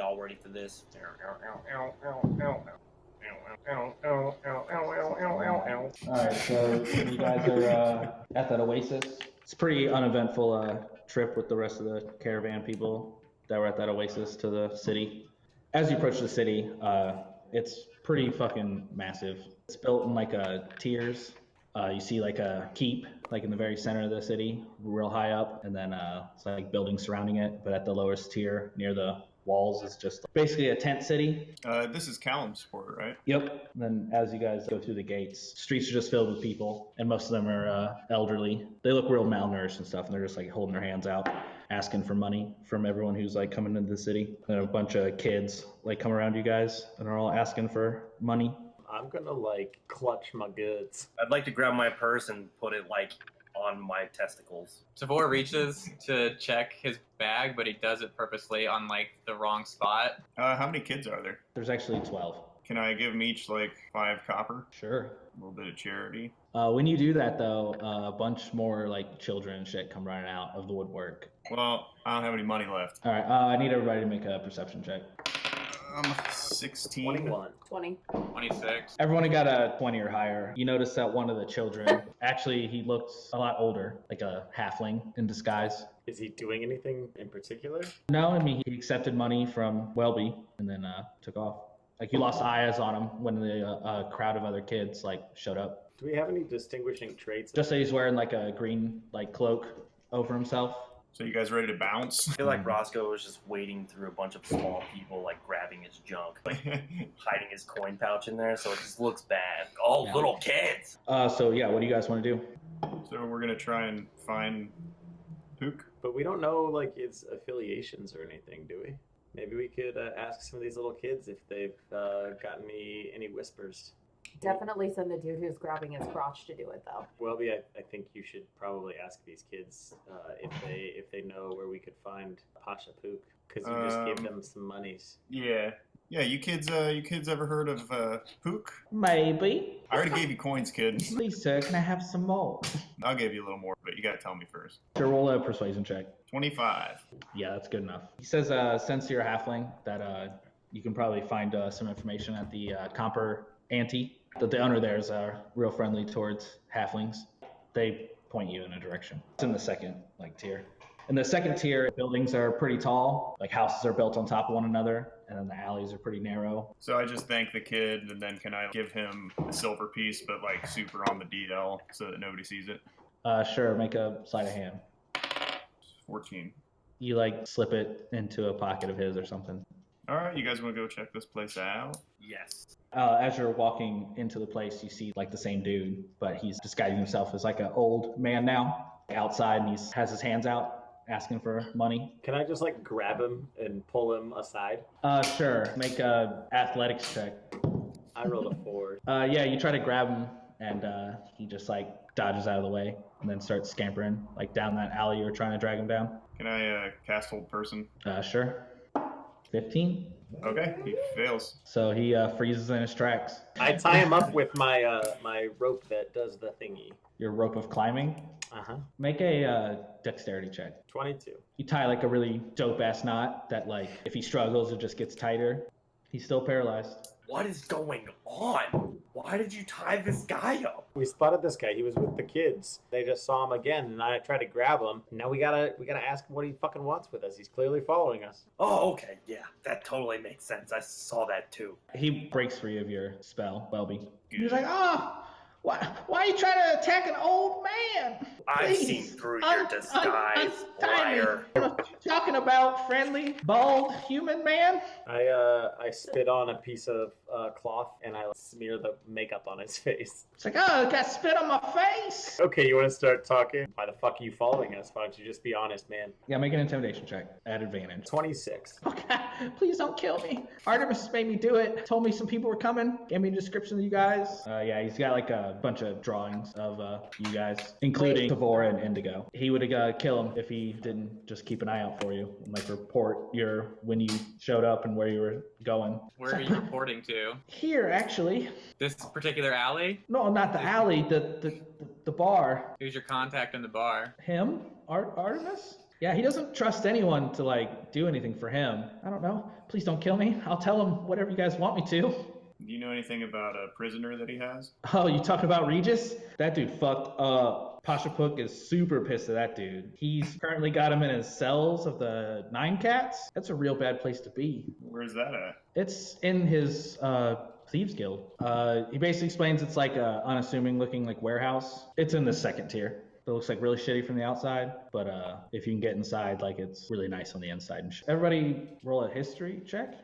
Y'all ready for this? Alright, so you guys are at that oasis. It's a pretty uneventful trip with the rest of the caravan people that were at that oasis to the city. As you approach the city, it's pretty fucking massive. It's built in like tiers. You see like a keep, like in the very center of the city, real high up, and then it's like buildings surrounding it. But at the lowest tier, near the walls, is just basically a tent city. This is Callum's port, right? Yep. And then as you guys go through the gates, streets are just filled with people, and most of them are elderly. They look real malnourished and stuff, and they're just like holding their hands out, asking for money from everyone who's like coming into the city. And a bunch of kids like come around you guys and are all asking for money. I'm gonna like clutch my goods. I'd like to grab my purse and put it like on my testicles. Tavor reaches to check his bag, but he does it purposely on like the wrong spot. How many kids are there? There's actually 12. Can I give them each like 5 copper? Sure. A little bit of charity. When you do that though, a bunch more like children and shit come running out of the woodwork. Well, I don't have any money left. All right, I need everybody to make a perception check. 16. 21. 20. 26. Everyone got a 20 or higher. You notice that one of the children, actually, he looks a lot older, like a halfling in disguise. Is he doing anything in particular? No, I mean, he accepted money from Welby and then took off. Like, you lost eyes on him when the crowd of other kids, like, showed up. Do we have any distinguishing traits? Just that he's wearing, like, a green, like, cloak over himself. So you guys ready to bounce? I feel like Roscoe was just wading through a bunch of small people, like grabbing his junk, like hiding his coin pouch in there, so it just looks bad. Oh, yeah. Little kids! So yeah, what do you guys want to do? So we're gonna try and find Pook. But we don't know like his affiliations or anything, do we? Maybe we could ask some of these little kids if they've gotten any whispers. Definitely send the dude who's grabbing his crotch to do it, though. Welby, I think you should probably ask these kids if they know where we could find Pasha Pook, because you just gave them some monies. Yeah. You kids ever heard of Pook? Maybe. I already gave you coins, kid. Please, sir, can I have some more? I'll give you a little more, but you gotta tell me first. Sure, roll a persuasion check. 25. Yeah, that's good enough. He says, since you're a halfling, that you can probably find some information at the Comper Ante. That the owner there is real friendly towards halflings. They point you in a direction. It's in the second tier. In the second tier, buildings are pretty tall. Like houses are built on top of one another, and then the alleys are pretty narrow. So I just thank the kid, and then can I give him a silver piece, but like super on the DL so that nobody sees it? Sure. Make a sleight of hand. 14. You slip it into a pocket of his or something. All right, you guys want to go check this place out? Yes. As you're walking into the place, you see the same dude, but he's disguising himself as an old man now. Outside, and he has his hands out, asking for money. Can I just grab him and pull him aside? Sure. Make a athletics check. I rolled a 4. Yeah, you try to grab him, and he just dodges out of the way, and then starts scampering down that alley you were trying to drag him down. Can I cast hold person? Sure. 15. Okay, he fails. So he freezes in his tracks. I tie him up with my my rope that does the thingy. Your rope of climbing? Uh-huh. Make a dexterity check. 22. You tie a really dope-ass knot that if he struggles, it just gets tighter. He's still paralyzed. What is going on? Why did you tie this guy up? We spotted this guy. He was with the kids. They just saw him again, and I tried to grab him. Now we gotta ask him what he fucking wants with us. He's clearly following us. Oh, okay. Yeah, that totally makes sense. I saw that too. He breaks free of your spell, Welby. He's like, why are you trying to attack an old man? I've seen through your disguise, liar. What you talking about, friendly, bald human man? I spit on a piece of cloth and I smear the makeup on his face. It's got spit on my face. Okay, you want to start talking? Why the fuck are you following us? Why don't you just be honest, man? Yeah, make an intimidation check at advantage. 26. Okay, please don't kill me. Artemis made me do it. Told me some people were coming. Gave me a description of you guys. Yeah, he's got a bunch of drawings of you guys, including Tavor and Indigo. He would kill him if he didn't just keep an eye out for you and report when you showed up and where you were going. Where are you reporting to? Here, actually. This particular alley? No, not the alley. The bar. Who's your contact in the bar? Him? Artemis? Yeah, he doesn't trust anyone to like do anything for him. I don't know. Please don't kill me. I'll tell him whatever you guys want me to. Do you know anything about a prisoner that he has? Oh, you talking about Regis? That dude fucked up. Pasha Pook is super pissed at that dude. He's currently got him in his cells of the 9 cats. That's a real bad place to be. Where's that at? It's in his Thieves Guild. He basically explains it's like a unassuming looking like warehouse. It's in the 2nd tier. It looks like really shitty from the outside, but if you can get inside, like it's really nice on the inside. Everybody roll a history check.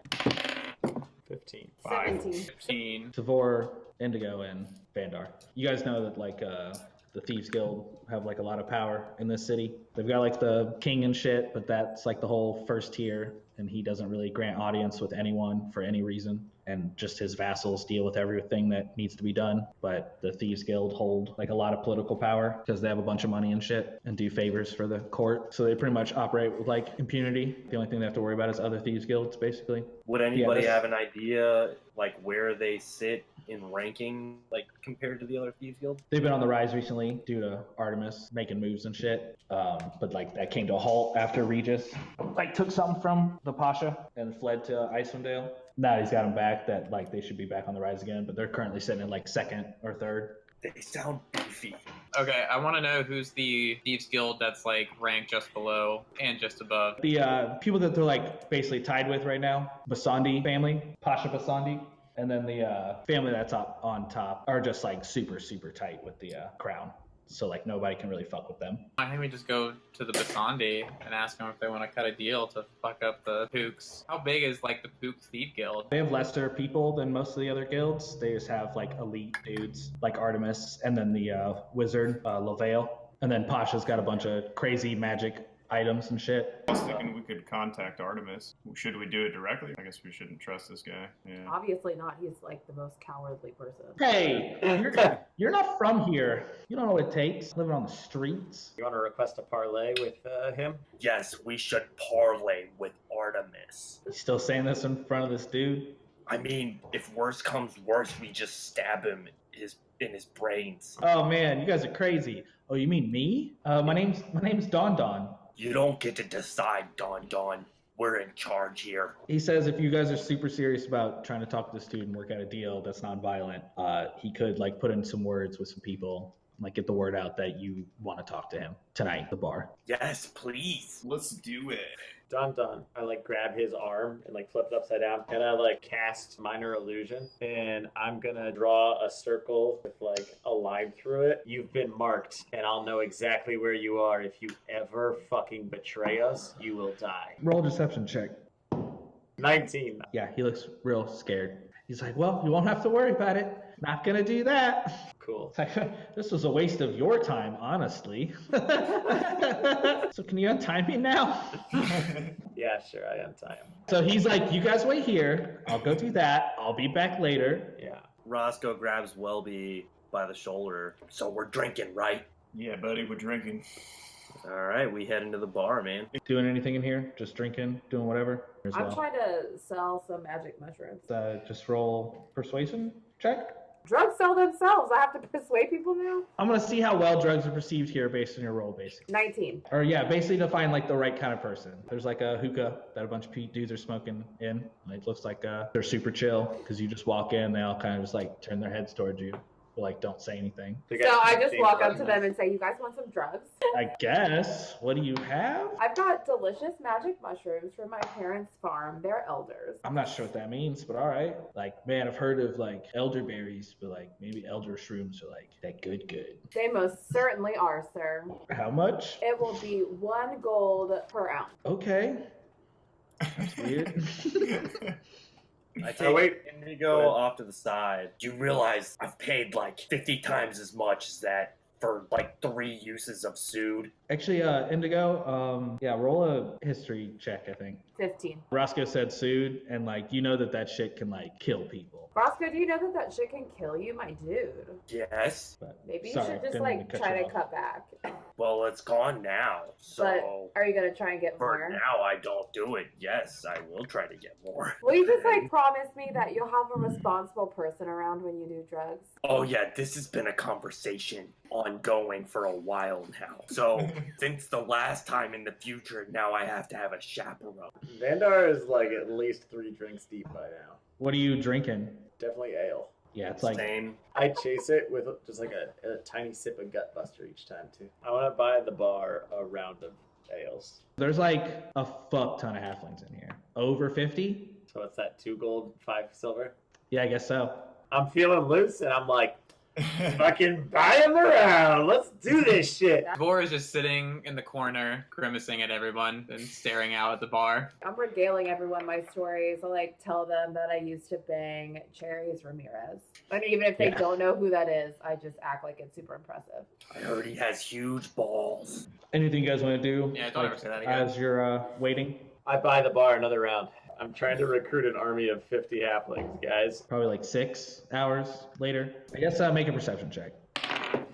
15. 17. 15. Tavor, Indigo, and Vandar. You guys know that like the Thieves Guild have like a lot of power in this city. They've got like the king and shit, but that's like the whole 1st tier, and he doesn't really grant audience with anyone for any reason. And just his vassals deal with everything that needs to be done. But the Thieves Guild hold like a lot of political power because they have a bunch of money and shit and do favors for the court. So they pretty much operate with like impunity. The only thing they have to worry about is other Thieves Guilds, basically. Would anybody Yeah, have an idea like where they sit in ranking, like compared to the other Thieves Guild? They've been on the rise recently due to Artemis making moves and shit. But like that came to a halt after Regis like took something from the Pasha and fled to Icewind Dale. Now he's got them back that like they should be back on the rise again, but they're currently sitting in like 2nd or 3rd. They sound beefy. Okay, I want to know who's the Thieves Guild that's like ranked just below and just above. The people that they're like basically tied with right now, Basandi family, Pasha Basandi, and then the family that's up on top are just like super, super tight with the crown. So like nobody can really fuck with them. I think we just go to the Basandi and ask them if they want to cut a deal to fuck up the Pooks. How big is like the Pook Thief Guild? They have lesser people than most of the other guilds. They just have like elite dudes like Artemis and then the wizard, Lavale. And then Pasha's got a bunch of crazy magic items and shit. I was thinking we could contact Artemis. Should we do it directly? I guess we shouldn't trust this guy. Yeah. Obviously not. He's like the most cowardly person. Hey, you're not from here. You don't know what it takes living on the streets. You want to request a parlay with him? Yes, we should parlay with Artemis. You still saying this in front of this dude? I mean, if worse comes worse, we just stab him in his brains. Oh man, you guys are crazy. Oh, you mean me? My name's Don Don. You don't get to decide, Don Don. We're in charge here. He says if you guys are super serious about trying to talk to this dude and work out a deal that's not violent, he could like put in some words with some people, like get the word out that you want to talk to him tonight at the bar. Yes, please. Let's do it. Dun. I like grab his arm and like flip it upside down, and I like cast minor illusion, and I'm gonna draw a circle with like a line through it. You've been marked, and I'll know exactly where you are. If you ever fucking betray us, you will die. Roll a deception check. 19. Yeah, he looks real scared. He's like, well, you won't have to worry about it. Not gonna do that. Cool. It's like, this was a waste of your time, honestly. So can you untie me now? Yeah, sure, I untie him. So he's like, you guys wait here. I'll go do that. I'll be back later. Yeah. Roscoe grabs Welby by the shoulder. So we're drinking, right? Yeah, buddy, we're drinking. All right, we head into the bar, man. Doing anything in here? Just drinking, doing whatever? As I'm well. trying to sell some magic mushrooms. Just roll persuasion check. Drugs sell themselves. I have to persuade people now? I'm gonna see how well drugs are perceived here based on your roll, basically. 19. Or yeah, basically to find like the right kind of person. There's like a hookah that a bunch of dudes are smoking in. It looks like they're super chill because you just walk in, they all kind of just like turn their heads towards you, but like don't say anything. So So I just walk up to them and say, you guys want some drugs? I guess. What do you have? I've got delicious magic mushrooms from my parents' farm. They're elders. I'm not sure what that means, but all right. Like, man, I've heard of like elderberries, but like maybe elder shrooms are like that good. They most certainly are, sir. How much? It will be 1 gold per ounce. Okay. That's weird. I take Indigo off to the side. You realize I've paid like 50 times as much as that for like 3 uses of Sood. Actually, Indigo, yeah, roll a history check, I think. 15. Roscoe said sued, and like, you know that shit can like kill people. Roscoe, do you know that shit can kill you, my dude? Yes. But Maybe you sorry, should just didn't mean like to cut try you to off. cut back. Well, it's gone now. So But are you gonna try and get for more? now, I don't do it. Yes, I will try to get more. Will you just like promise me that you'll have a responsible person around when you do drugs? Oh yeah, this has been a conversation ongoing for a while now. So Since the last time in the future, now I have to have a chaperone. Vandar is like at least 3 drinks deep by now. What are you drinking? Definitely ale. Yeah, it's like Same. I chase it with just like a tiny sip of gut buster each time too. I want to buy the bar a round of ales. there's like a fuck ton of halflings in here. Over 50? So what's that? 2 gold, 5 silver. Yeah, I guess so. I'm feeling loose, and I'm like, fucking buy them around. Let's do this shit. Vor is just sitting in the corner, grimacing at everyone and staring out at the bar. I'm regaling everyone my stories. I like tell them that I used to bang Cherries Ramirez. And even if they don't know who that is, I just act like it's super impressive. I heard he has huge balls. Anything you guys want to do? Yeah, don't ever say that again. As you're waiting? I buy the bar another round. I'm trying to recruit an army of 50 halflings, guys. Probably like 6 hours later. I guess make a perception check.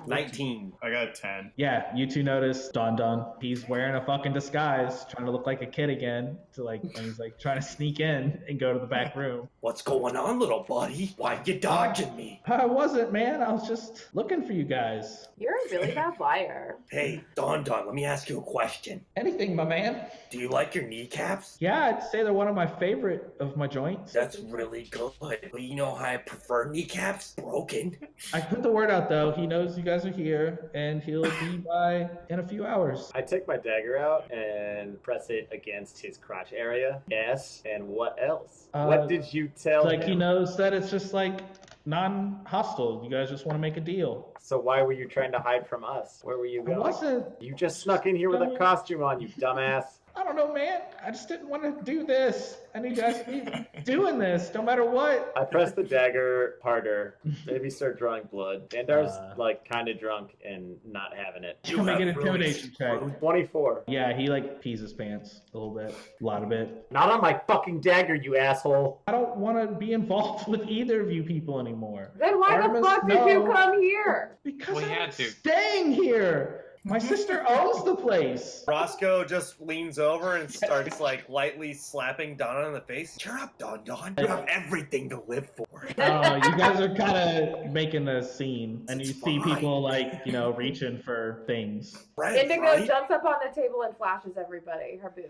19. I got 10. Yeah, you two notice Don. He's wearing a fucking disguise, trying to look like a kid again. And he's like trying to sneak in and go to the back room. What's going on, little buddy? Why you dodging me? I wasn't, man. I was just looking for you guys. You're a really bad liar. Hey, Don, let me ask you a question. Anything, my man. Do you like your kneecaps? Yeah, I'd say they're one of my favorite of my joints. That's really good. But you know how I prefer kneecaps? Broken. I put the word out though. He knows you guys are here, and he'll be by in a few hours. I take my dagger out and press it against his crotch area. Yes. And what else? What did you tell Like him? he knows that it's just like non-hostile. You guys just want to make a deal. So why were you trying to hide from us? Where were you I going? wasn't. You just snuck in here with a costume on, you dumbass. I don't know, man. I just didn't want to do this. I need you guys to be doing this, no matter what. I press the dagger harder. Maybe start drawing blood. Vandar's like kind of drunk and not having it. You make an intimidation check. 24. Yeah, he like pees his pants a little bit, a lot of it. Not on my fucking dagger, you asshole. I don't want to be involved with either of you people anymore. Then why Artemis, the fuck did you no. come here? Because Well, he I'm had to. staying here. My sister owns the place. Roscoe just leans over and starts like lightly slapping Donna in the face. Cheer up, Don. You have everything to live for. You guys are kind of making a scene, and you see Fine. people like, reaching for things. Right, Indigo right? jumps up on the table and flashes everybody her boobs.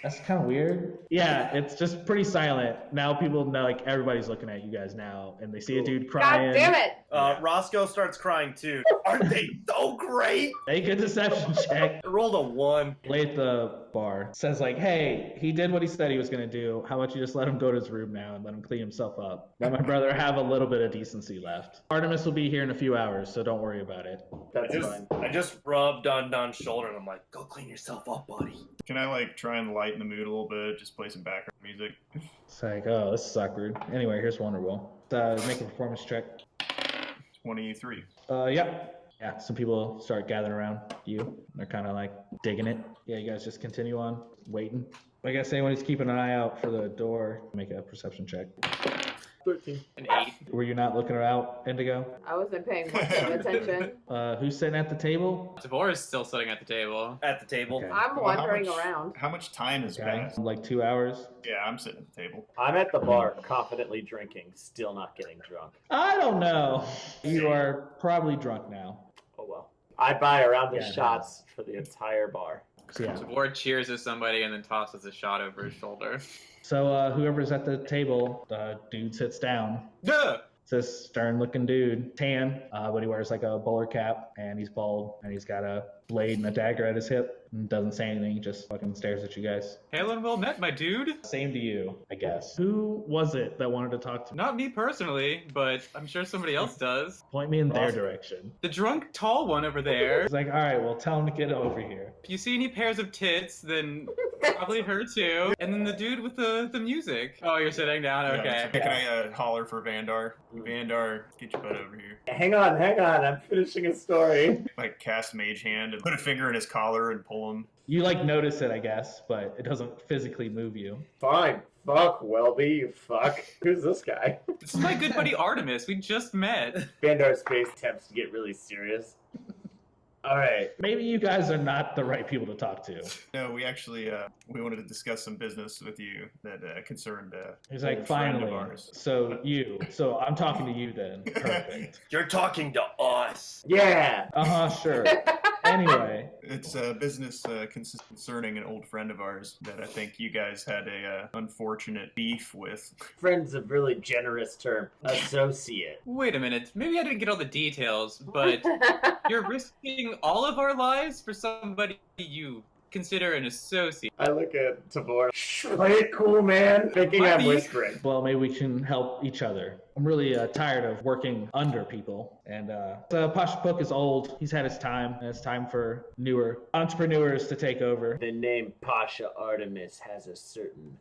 That's kind of weird. Yeah, it's just pretty silent. Now people know, like, everybody's looking at you guys now, and they see a dude crying. God damn it! Roscoe starts crying too. Aren't they so great? Make a deception check. I rolled a 1. Lay at the bar. Says like, hey, he did what he said he was going to do. How about you just let him go to his room now and let him clean himself up? Let my brother have a little bit of decency left. Artemis will be here in a few hours, so don't worry about it. That's fine. I just rubbed Don's shoulder and I'm like, go clean yourself up, buddy. Can I like try and lighten the mood a little bit? Just play some background music. It's like, oh, this is awkward. Anyway, here's Wonderwall. Make a performance check. 23. Yeah, some people start gathering around you. They're kind of like digging it. Yeah, you guys just continue on waiting. I guess anyone who's keeping an eye out for the door, make a perception check. 13. An 8. Were you not looking out, Indigo? I wasn't paying much attention. Who's sitting at the table? Devor is still sitting at the table. At the table. Okay. I'm wandering around. How much time has passed? Like 2 hours. Yeah, I'm sitting at the table. I'm at the bar, confidently drinking, still not getting drunk. I don't know. You are probably drunk now. Oh well. I buy a round of Yeah, shots for the entire bar. So, yeah. Devor cheers at somebody and then tosses a shot over his shoulder. So whoever's at the table, the dude sits down. Duh! It's this stern-looking dude, tan, but he wears like a bowler cap, and he's bald, and he's got a blade and a dagger at his hip, and doesn't say anything, just fucking stares at you guys. Hail and well met, my dude. Same to you, I guess. Who was it that wanted to talk to me? Not me personally, but I'm sure somebody else does. Point me in their direction. The drunk, tall one over there. He's like, all right, well, tell him to get over here. If you see any pairs of tits, then probably her too. And then the dude with the music. Oh, you're sitting down? Okay. Yeah, can I holler for Vandar? Vandar, get your butt over here. Hang on, I'm finishing a story. Like cast Mage Hand and put a finger in his collar and pull him. You like notice it, I guess, but it doesn't physically move you. Fine. Fuck, Welby, you fuck. Who's this guy? This is my good buddy Artemis. We just met. Vandar's face attempts to get really serious. Alright. Maybe you guys are not the right people to talk to. No, we actually we wanted to discuss some business with you that concerned He's an like, old friend finally. of ours. So I'm talking to you then. Perfect. You're talking to us. Yeah! Sure. Anyway. It's a business concerning an old friend of ours that I think you guys had a unfortunate beef with. Friend's a really generous term. Associate. Wait a minute. Maybe I didn't get all the details, but you're risking all of our lives for somebody you consider an associate. I look at Tavor. Play it cool, man. Thinking I'm whispering. Well, maybe we can help each other. I'm really tired of working under people. And Pasha Book is old. He's had his time, and it's time for newer entrepreneurs to take over. The name Pasha Artemis has a certain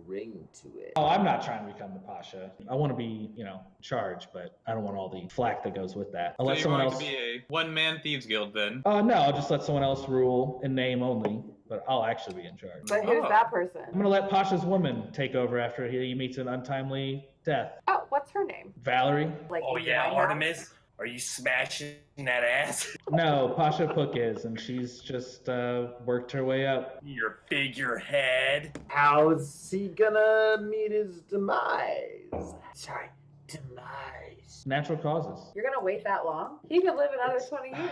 ring to it. Oh, I'm not trying to become the Pasha. I want to be, in charge, but I don't want all the flack that goes with that. I'll let someone else. To be a one-man thieves guild then? No, I'll just let someone else rule in name only. But I'll actually be in charge. But who's that person? I'm gonna let Pasha's woman take over after he meets an untimely death. Oh, what's her name? Valerie. Like, Oh yeah, Artemis. Are you smashing that ass? No, Pasha Pook is, and she's just worked her way up. Your figurehead. How's he gonna meet his demise? Sorry, demise. Natural causes. You're gonna wait that long? He could live another 20 years.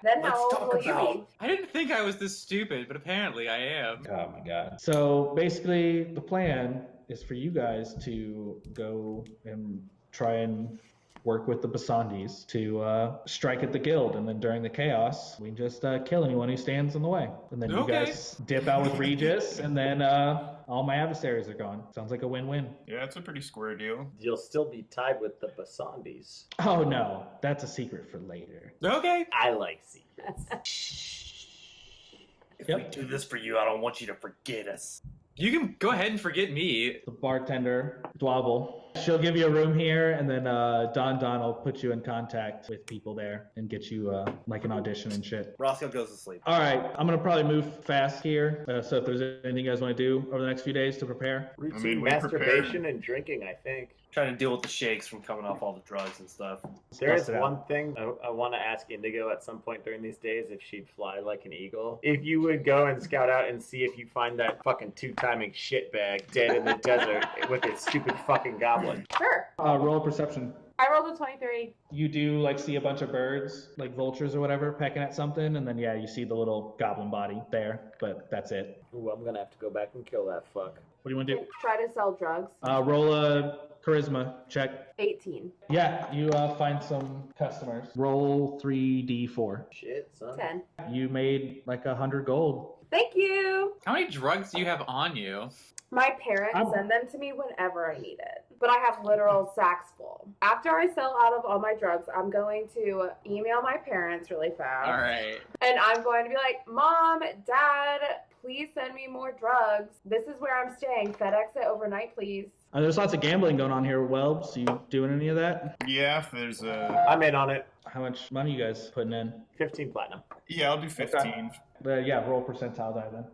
Then how old will you be? I didn't think I was this stupid, but apparently I am. Oh my god. So basically, the plan is for you guys to go and try and work with the Basandis to strike at the guild, and then during the chaos, we just kill anyone who stands in the way. And then you guys dip out with Regis, and then all my adversaries are gone. Sounds like a win-win. Yeah, it's a pretty square deal. You'll still be tied with the Basandis. Oh no, that's a secret for later. Okay. I like secrets. If we do this for you, I don't want you to forget us. You can go ahead and forget me. The bartender, Dwabble. She'll give you a room here, and then Don will put you in contact with people there and get you like an audition and shit. Roscoe goes to sleep. All right, I'm gonna probably move fast here. So if there's anything you guys want to do over the next few days to prepare. Routine masturbation and drinking, I think. Trying to deal with the shakes from coming off all the drugs and stuff. There is one thing I want to ask Indigo at some point during these days if she'd fly like an eagle. If you would go and scout out and see if you find that fucking two-timing shitbag dead in the desert with his stupid fucking goblin. Sure. Roll a perception. I rolled a 23. You do see a bunch of birds, like vultures or whatever, pecking at something, and then you see the little goblin body there, but that's it. Ooh, I'm gonna have to go back and kill that fuck. What do you want to do? Try to sell drugs. Roll a charisma check. 18. Yeah, you find some customers. Roll 3d4. Shit, son. 10. You made 100 gold. Thank you. How many drugs do you have on you? My parents send them to me whenever I need it. But I have literal sacks full. After I sell out of all my drugs, I'm going to email my parents really fast. All right. And I'm going to be like, Mom, Dad, please send me more drugs. This is where I'm staying. FedEx it overnight, please. There's lots of gambling going on here, Welbs. You doing any of that? Yeah, if there's a... I'm in on it. How much money you guys putting in? 15 platinum. Yeah, I'll do 15. Okay. Yeah, roll percentile die then.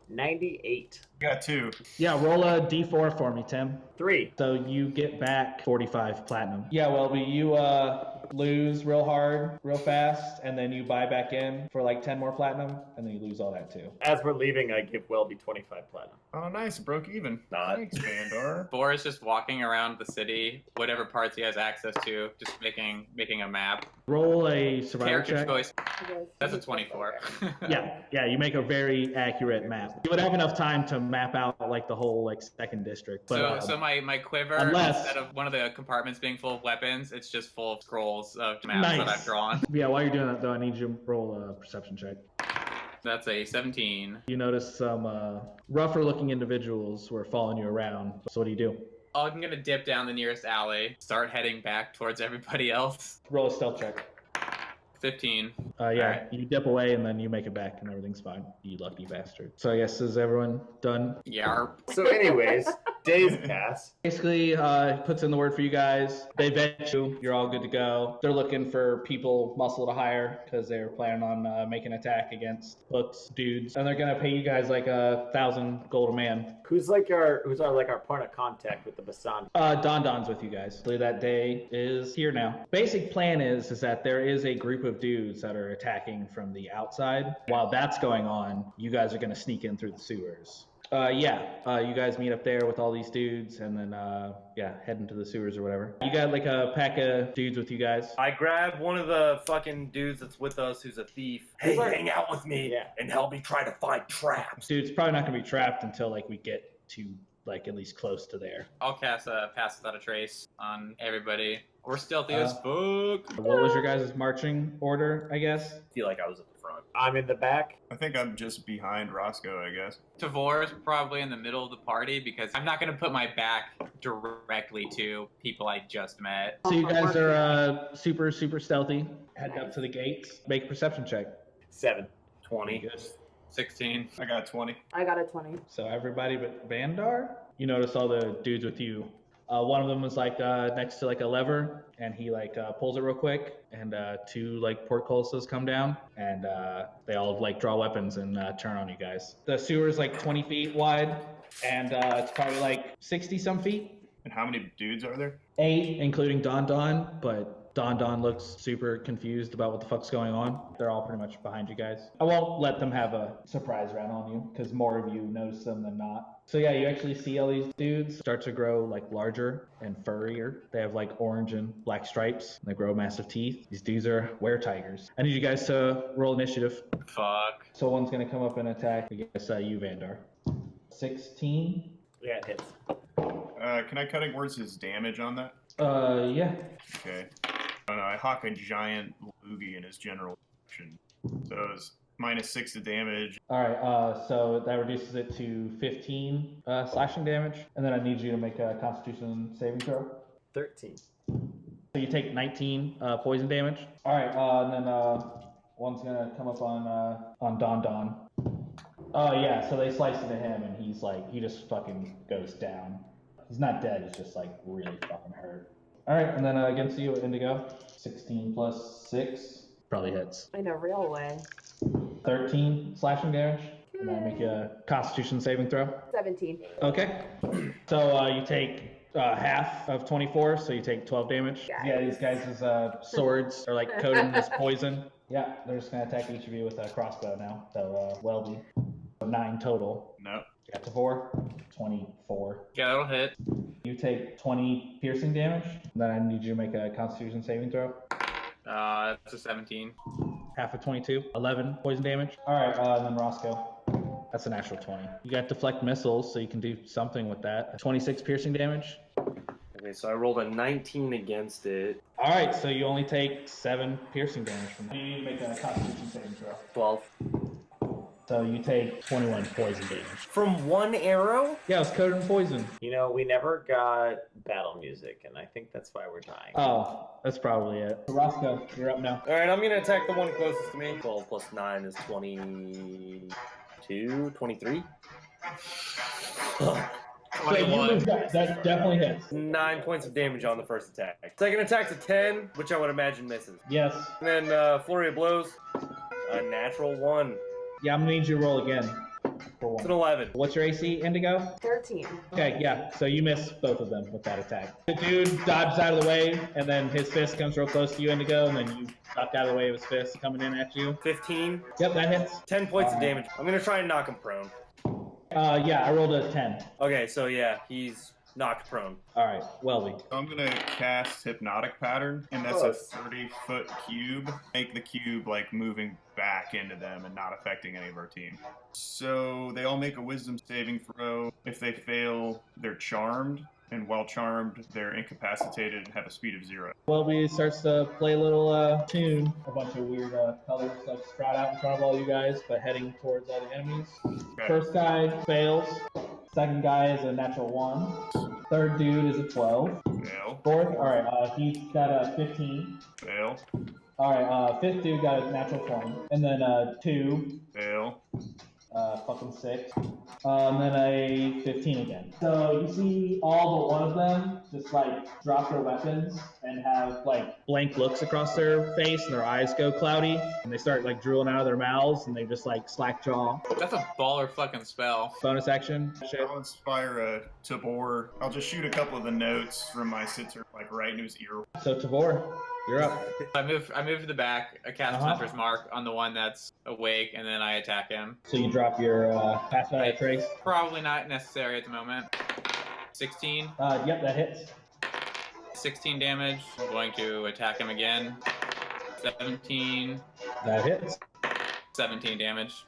98. Got 2. Yeah, roll a d4 for me, Tim. 3. So you get back 45 platinum. Yeah, Welby, you lose real hard, real fast, and then you buy back in for 10 more platinum, and then you lose all that too. As we're leaving, I give Welby 25 platinum. Oh, nice. Broke even. Thanks, Bandar. Boris just walking around the city, whatever parts he has access to, just making a map. Roll a survival Character check. choice. That's a 24. Yeah, you make a very accurate map. You would have enough time to map out the whole second district. But, so my quiver, instead of one of the compartments being full of weapons, it's just full of scrolls of maps that I've drawn. Yeah, while you're doing that though, I need you to roll a perception check. That's a 17. You notice some rougher looking individuals who are following you around. So what do you do? Oh, I'm gonna dip down the nearest alley, start heading back towards everybody else. Roll a stealth check. 15. Yeah, right. You dip away and then you make it back and everything's fine. You lucky bastard. So I guess, is everyone done? Yeah. So anyways, days pass. Basically, puts in the word for you guys. They vet you. You're all good to go. They're looking for people muscle to hire because they're planning on making an attack against Hook's dudes. And they're going to pay you guys 1,000 gold a man. Who's our point of contact with the Basan? Don's with you guys. So that day is here now. Basic plan is that there is a group of dudes that are attacking from the outside. While that's going on, you guys are going to sneak in through the sewers. Yeah. You guys meet up there with all these dudes, and then head into the sewers or whatever. You got like a pack of dudes with you guys. I grab one of the fucking dudes that's with us who's a thief. Hey, hang out with me and help me try to find traps. Dude's probably not gonna be trapped until like we get to like at least close to there. I'll cast a Pass Without a Trace on everybody. We're stealthy as fuck. What was your guys' marching order, I guess? I feel like I was at the front. I'm in the back. I think I'm just behind Roscoe, I guess. Tavor is probably in the middle of the party because I'm not going to put my back directly to people I just met. So you guys are super stealthy. Head up to the gates. Make a perception check. 7. 20. Good. 16. I got 20. I got a 20. So everybody but Vandar? You notice all the dudes with you. One of them was like next to like a lever, and he like pulls it real quick, and 2 like portcullises come down, and they all like draw weapons and turn on you guys. The sewer is like 20 feet wide, and it's probably like 60 some feet. And how many dudes are there? 8, including Don, but Don looks super confused about what the fuck's going on. They're all pretty much behind you guys. I won't let them have a surprise round on you, because more of you notice them than not. So yeah, you actually see all these dudes start to grow like larger and furrier. They have like orange and black stripes. And they grow massive teeth. These dudes are were-tigers. I need you guys to roll initiative. Fuck. So one's gonna come up and attack, I guess you, Vandar. 16? Yeah, it hits. Can I cutting words his damage on that? Yeah. Okay. I hawk a giant loogie in his general direction. So it's -6 to damage. Alright, so that reduces it to 15 slashing damage. And then I need you to make a Constitution saving throw. 13. So you take 19 poison damage. Alright, and then one's gonna come up on Don. Oh yeah, so they slice into him and he's like, he just fucking goes down. He's not dead, he's just like really fucking hurt. Alright, and then against you, Indigo. 16 plus 6. Probably hits. In a real way. 13 slashing damage. And then make a Constitution saving throw. 17. Okay. So you take half of 24, so you take 12 damage. Yeah, these guys' swords are like coated in this poison. Yeah, they're just gonna attack each of you with a crossbow now. So Welby. 9 total. Nope. You got to 4. 24. Yeah, that'll hit. You take 20 piercing damage. Then I need you to make a Constitution saving throw. That's a 17. Half of 22. 11 poison damage. Alright, and then Roscoe. That's a natural 20. You got deflect missiles, so you can do something with that. 26 piercing damage. Okay, so I rolled a 19 against it. Alright, so you only take 7 piercing damage from that. You need to make a Constitution saving throw. 12. So you take 21 poison damage. From one arrow? Yeah, it was coated in poison. You know, we never got battle music, and I think that's why we're dying. Oh, that's probably it. Roscoe, you're up now. Alright, I'm gonna attack the one closest to me. 12 plus 9 is 22, 23. So that definitely hits. 9 points of damage on the first attack. Second attack's a 10, which I would imagine misses. Yes. And then Flurry of Blows, a natural 1. Yeah, I'm gonna need you to roll again. For It's 1. an 11. What's your AC, Indigo? 13. Okay, yeah, so you miss both of them with that attack. The dude dodges out of the way, and then his fist comes real close to you, Indigo, and then you duck out of the way of his fist coming in at you. 15. Yep, that hits. 10 points of damage. I'm gonna try and knock him prone. Yeah, I rolled a 10. Okay, so yeah, he's knocked prone. Alright, Welby. I'm gonna cast Hypnotic Pattern, and that's a 30-foot cube. Make the cube like moving back into them and not affecting any of our team. So they all make a Wisdom saving throw. If they fail, they're charmed, and while charmed, they're incapacitated and have a speed of 0. Welby starts to play a little tune. A bunch of weird colors like sprout out in front of all you guys, but heading towards all the enemies. Okay. First guy fails. Second guy is a natural 1. Third dude is a 12. Fail. Fourth, alright, he's got a 15. Fail. Alright, fifth dude got a natural 20. And then 2, Fail. fucking 6. And then a 15 again. So you see all but one of them just like drop their weapons and have like blank looks across their face and their eyes go cloudy and they start like drooling out of their mouths and they just like slack jaw. That's a baller fucking spell. Bonus action. Shit. I'll inspire a Tabor. I'll just shoot a couple of the notes from my sitter like right into his ear. So Tavor, You're up. I move to the back. I cast Uh-huh. Hunter's Mark on the one that's awake, and then I attack him. So you drop your pass without a trace. Probably not necessary at the moment. 16. Yep, that hits. 16 damage. I'm going to attack him again. 17. That hits. 17 damage.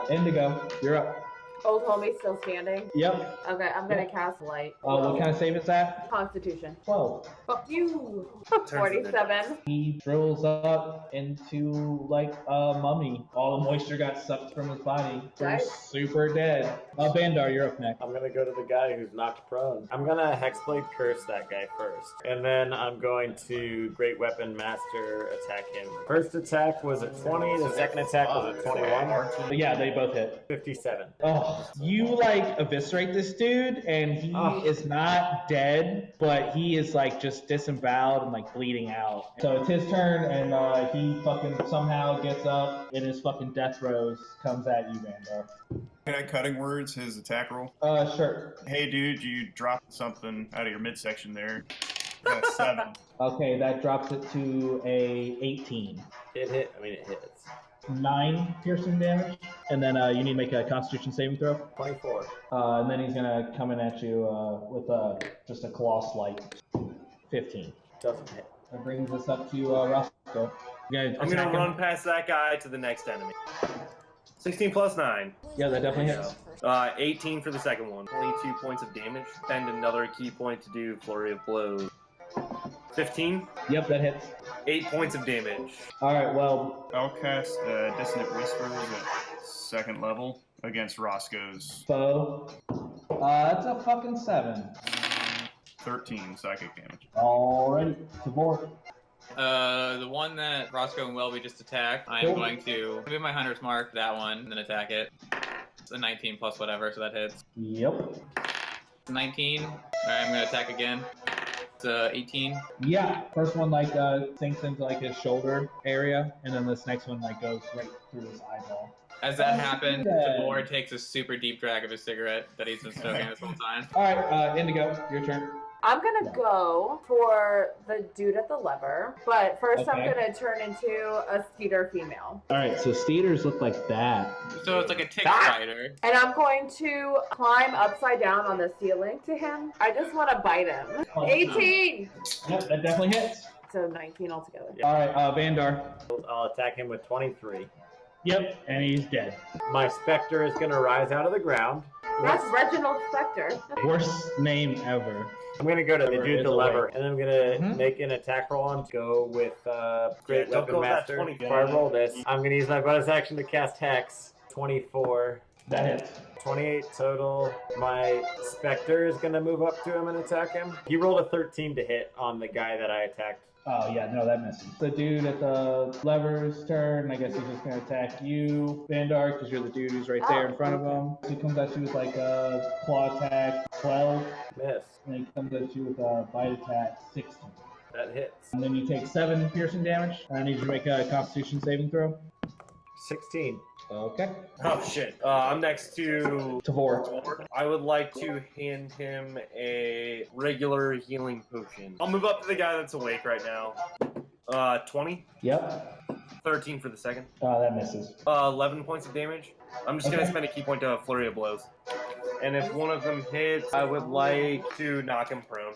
Indigo, you're up. Old homie still standing. Yep. Okay, I'm gonna cast light. What kind of save is that? Constitution. 12. Fuck you. Turns 47. He drills up into like a mummy. All the moisture got sucked from his body. Nice. He's super dead. Bandar, you're up next. I'm gonna go to the guy who's knocked prone. I'm gonna Hexblade Curse that guy first. And then I'm going to Great Weapon Master attack him. First attack was a 20, the second attack was a 21. But yeah, they both hit. 57. Oh, you like eviscerate this dude, and he is not dead, but he is like just disemboweled and like bleeding out. So it's his turn, and he fucking somehow gets up in his fucking death throes, comes at you, Vandar. Can I cutting words his attack roll? Sure. Hey, dude, you dropped something out of your midsection there. That's 7. Okay, that drops it to a 18. It hits. 9 piercing damage, and then you need to make a Constitution saving throw. 24. And then he's gonna come in at you with just a colossal light. 15. Doesn't hit. That brings us up to Roscoe. I'm gonna run past that guy to the next enemy. 16 plus 9. Yeah, that definitely hits. 18 for the second one. 22 points of damage. Spend another key point to do Flurry of Blows. 15. Yep, that hits. 8 points of damage. All right, well, I'll cast Dissonant Whispers at 2nd level against Roscoe's foe. That's a fucking 7. 13 psychic damage. Alrighty, Tabor. The one that Roscoe and Welby just attacked, I'm Cool. going to move my Hunter's Mark, that one, and then attack it. It's a 19 plus whatever, so that hits. Yep. 19. Alright, I'm going to attack again. It's 18. Yeah, first one like sinks into like his shoulder area, and then this next one like goes right through his eyeball. As that happens, Yeah. Tabor takes a super deep drag of his cigarette that he's been smoking this whole time. All right, Indigo, your turn. I'm gonna go for the dude at the lever, but first I'm Okay. gonna turn into a Steeder female. All right, so Steeders look like that. So it's like a tick Ah! spider. And I'm going to climb upside down on the ceiling to him. I just want to bite him. 18! Yep, that definitely hits. So 19 altogether. All right, Vandar. I'll attack him with 23. Yep, and he's dead. My Spectre is gonna rise out of the ground. That's Reginald Spector. Worst name ever. I'm gonna go to the dude at the lever, and I'm gonna Mhm. make an attack roll on to go with Great Yeah, don't Weapon go with that Master. 20. Before I roll this, I'm gonna use my bonus action to cast Hex. 24. That hits. 28 total. My Spectre is gonna move up to him and attack him. He rolled a 13 to hit on the guy that I attacked. Oh yeah, no, that misses. The dude at the lever's turn, I guess he's just gonna attack you, Vandar, because you're the dude who's right there in front of him. So he comes at you with like a claw attack, 12, Miss. and he comes at you with a bite attack, 16. That hits. And then you take 7 piercing damage, and I need you to make a Constitution saving throw. 16. Okay. Oh shit. I'm next to Tavor. I would like to hand him a regular healing potion. I'll move up to the guy that's awake right now. 20. Yep. 13 for the second. That misses. 11 points of damage. I'm just gonna Okay. spend a key point to a flurry of blows. And if one of them hits, I would like to knock him prone.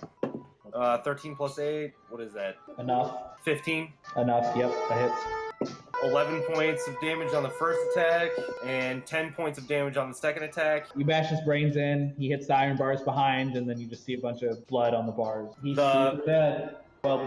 13 plus 8, what is that? Enough. 15. Enough. Yep, that hits. 11 points of damage on the first attack, and 10 points of damage on the second attack. You bash his brains in, he hits the iron bars behind, and then you just see a bunch of blood on the bars. He's super dead. Well,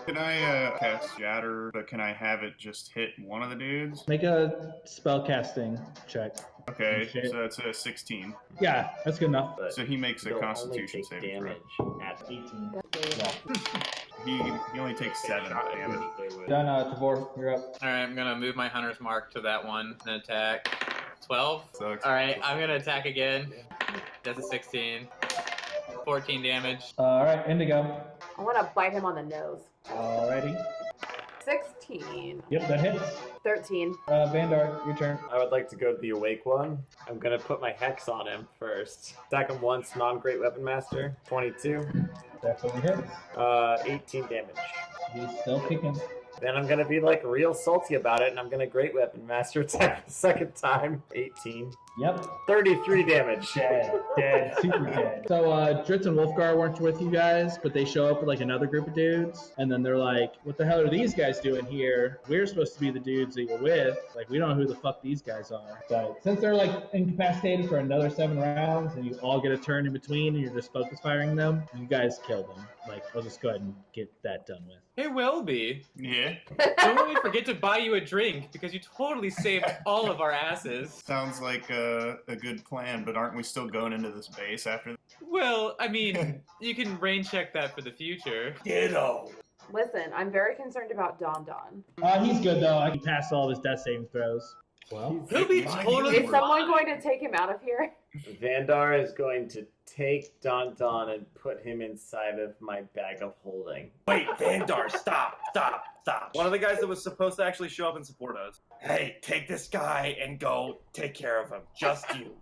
Can I cast Shatter, but can I have it just hit one of the dudes? make a spell casting check. Okay, Shit. so that's a 16. Yeah, that's good enough. But So he makes a you'll only Constitution take saving damage throw. at 18. He only takes 7 damage. Done, Tavor, you're up. Alright, I'm gonna move my Hunter's Mark to that one and attack. 12. Sucks. Alright, I'm gonna attack again. That's a 16. 14 damage. Alright, Indigo. I want to bite him on the nose. Alrighty. 16. Yep, that hits. 13. Vandar, your turn. I would like to go to the awake one. I'm gonna put my Hex on him first. Attack him once, non-Great Weapon Master. 22. Definitely hits. 18 damage. He's still kicking. Then I'm gonna be like real salty about it, and I'm gonna Great Weapon Master Attack the second time. 18. Yep. 33 damage. Dead, super dead. So Dritz and Wolfgar weren't with you guys, but they show up with like another group of dudes, and then they're like, "What the hell are these guys doing here? We're supposed to be the dudes that you're with. Like, we don't know who the fuck these guys are." But since they're like incapacitated for another 7 rounds, and you all get a turn in between, and you're just focus firing them, you guys kill them. Like, I'll just go ahead and get that done with. It will be. Yeah. Don't let me forget to buy you a drink because you totally saved all of our asses. Sounds like a good plan, but aren't we still going into this base after? Well, I mean, you can rain check that for the future. Ditto. Listen, I'm very concerned about Don. He's good though. I can pass all of his death saving throws. Well, He'll be totally Is someone going to take him out of here? Vandar is going to take Don and put him inside of my bag of holding. Wait, Vandar, stop. One of the guys that was supposed to actually show up and support us. Hey, take this guy and go take care of him. Just you.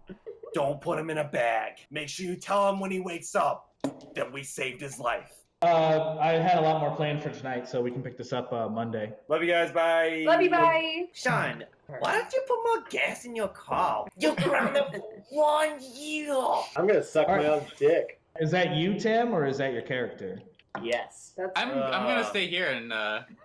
Don't put him in a bag. Make sure you tell him when he wakes up that we saved his life. I had a lot more planned for tonight, so we can pick this up Monday. Love you guys, bye. Love you, bye. Sean, why don't you put more gas in your car? You're grounded for 1 year. I'm gonna suck my own dick. Is that you, Tim, or is that your character? Yes. I'm gonna stay here and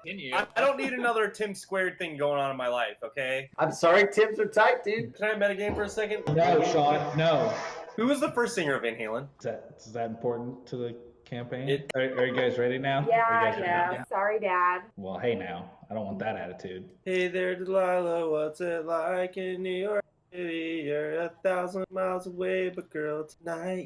continue. I don't need another Tim Squared thing going on in my life, okay? I'm sorry, Tims are tight, dude. Can I metagame for a second? No, Sean, no. Who was the first singer of Van Halen? Is that important to the campaign? It- Are you guys ready now? Are you Yeah, guys ready yeah. now? Sorry, Dad. Well, hey now. I don't want that attitude. Hey there, Delilah, what's it like in New York City? You're 1,000 miles away, but girl, tonight